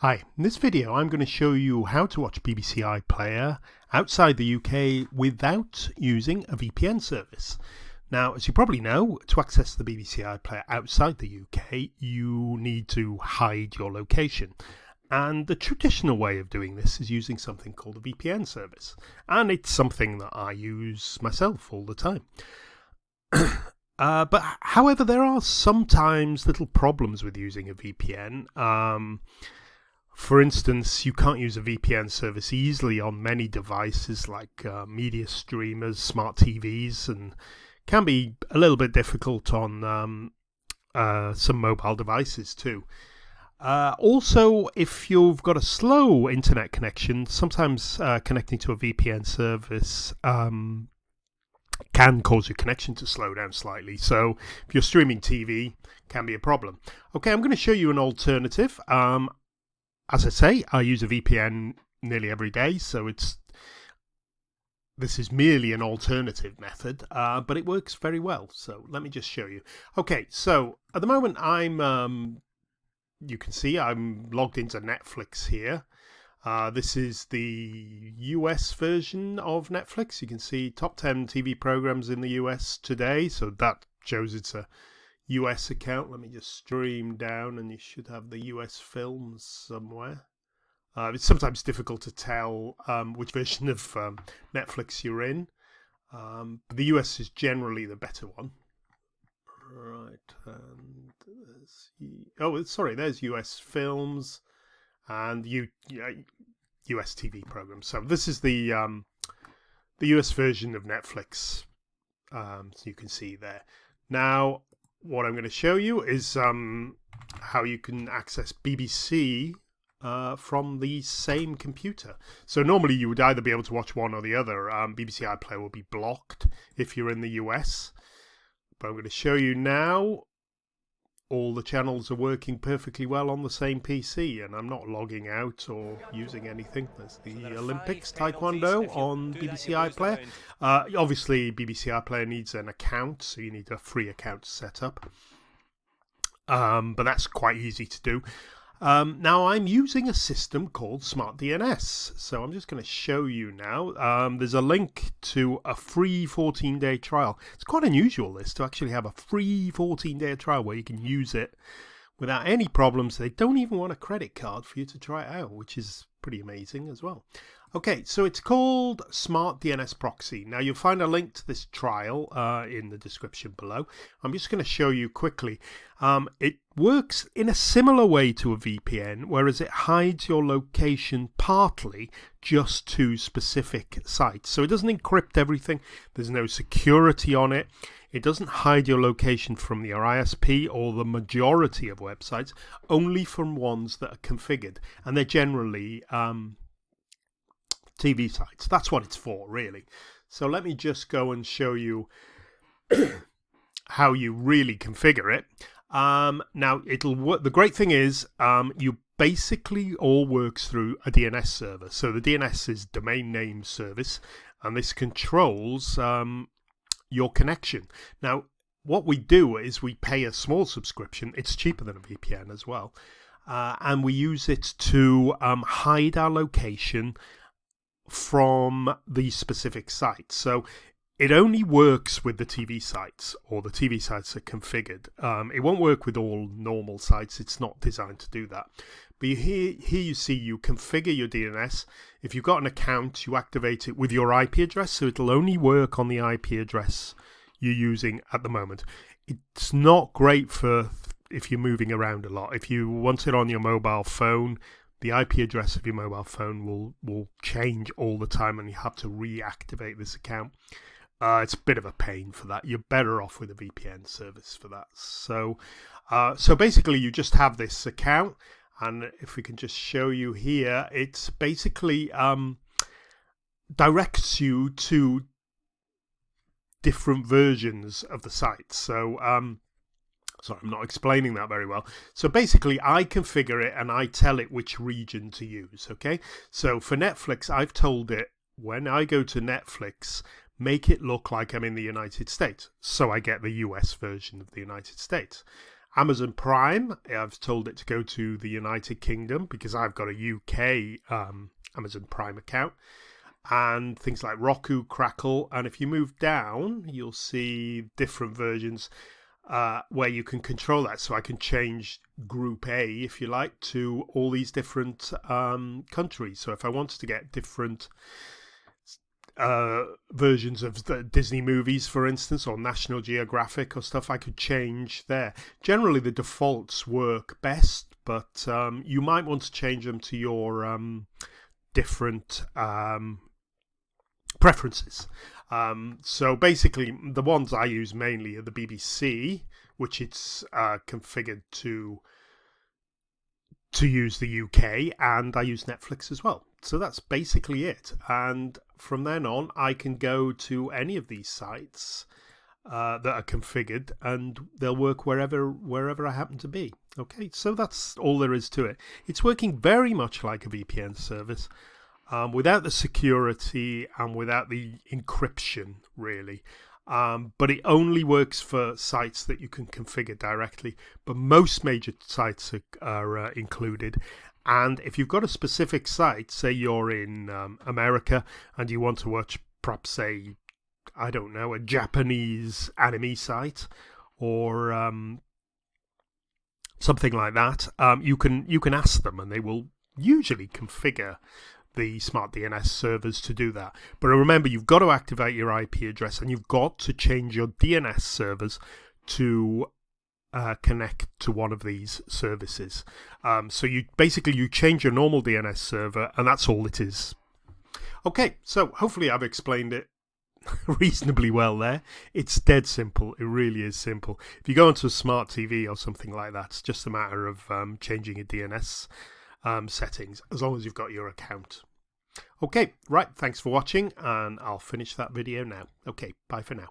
Hi, in this video I'm going to show you how to watch BBC iPlayer outside the UK without using a VPN service. Now, as you probably know, to access the BBC iPlayer outside the UK, you need to hide your location. And the traditional way of doing this is using something called a VPN service. And it's something that I use myself all the time. However, there are sometimes little problems with using a VPN. For instance, you can't use a VPN service easily on many devices like media streamers, smart TVs, and can be a little bit difficult on some mobile devices too. Also, if you've got a slow internet connection, sometimes connecting to a VPN service can cause your connection to slow down slightly. So if you're streaming TV, can be a problem. Okay, I'm going to show you an alternative. As I say, I use a VPN nearly every day, so this is merely an alternative method, but it works very well. So let me just show you. Okay, so at the moment you can see I'm logged into Netflix here. This is the US version of Netflix. You can see top 10 TV programs in the US today, so that shows it's a US account. Let me just stream down and you should have the US films somewhere. It's sometimes difficult to tell which version of Netflix you're in. The US is generally the better one. Right, and there's US films and US TV programs. So this is the US version of Netflix. So you can see there. Now, what I'm going to show you is how you can access BBC from the same computer. So normally you would either be able to watch one or the other. BBC iPlayer will be blocked if you're in the US. But I'm going to show you now all the channels are working perfectly well on the same PC, and I'm not logging out or using anything. There's the Olympics Taekwondo on BBC iPlayer. Obviously, BBC iPlayer needs an account, so you need a free account to set up. But that's quite easy to do. Now, I'm using a system called Smart DNS, so I'm just going to show you now. There's a link to a free 14-day trial. It's quite unusual, this, to actually have a free 14-day trial where you can use it without any problems. They don't even want a credit card for you to try it out, which is pretty amazing as well. Okay, so it's called Smart DNS Proxy. Now, you'll find a link to this trial in the description below. I'm just going to show you quickly. It works in a similar way to a VPN, whereas it hides your location partly just to specific sites. So it doesn't encrypt everything. There's no security on it. It doesn't hide your location from your ISP or the majority of websites, only from ones that are configured. And they're generally TV sites. That's what it's for, really. So let me just go and show you how you really configure it. Now, it'll work. The great thing is you basically all works through a DNS server. So the DNS is domain name service, and this controls your connection. Now, what we do is we pay a small subscription. It's cheaper than a VPN as well. And we use it to hide our location from the specific sites. So it only works with the TV sites, or the TV sites are configured. It won't work with all normal sites. It's not designed to do that. But here you see you configure your DNS. If you've got an account, you activate it with your IP address, so it'll only work on the IP address you're using at the moment. It's not great for if you're moving around a lot. If you want it on your mobile phone, the IP address of your mobile phone will change all the time, and you have to reactivate this account. It's a bit of a pain for that. You're better off with a VPN service for that. So basically, you just have this account, and if we can just show you here, it's basically directs you to different versions of the site. So sorry, I'm not explaining that very well. So basically, I configure it and I tell it which region to use, okay? So for Netflix, I've told it when I go to Netflix, make it look like I'm in the United States. So I get the US version of the United States. Amazon Prime, I've told it to go to the United Kingdom because I've got a UK Amazon Prime account. And things like Roku, Crackle, and if you move down, you'll see different versions where you can control that. So I can change Group A, if you like, to all these different countries. So if I wanted to get different versions of the Disney movies, for instance, or National Geographic or stuff, I could change there. Generally, the defaults work best, but you might want to change them to your different preferences. So basically, the ones I use mainly are the BBC, which it's configured to use the UK, and I use Netflix as well. So that's basically it. And from then on, I can go to any of these sites that are configured, and they'll work wherever I happen to be. Okay, so that's all there is to it. It's working very much like a VPN service. Without the security and without the encryption, really. But it only works for sites that you can configure directly. But most major sites are included. And if you've got a specific site, say you're in America and you want to watch, perhaps, say, I don't know, a Japanese anime site or something like that, you can ask them, and they will usually configure the Smart DNS servers to do that. But remember, you've got to activate your IP address, and you've got to change your DNS servers to connect to one of these services. So you change your normal DNS server, and that's all it is. Okay, so hopefully I've explained it reasonably well there. It's dead simple. It really is simple. If you go onto a smart TV or something like that, it's just a matter of changing your DNS settings, as long as you've got your account. Okay, right, thanks for watching, and I'll finish that video now. Okay, bye for now.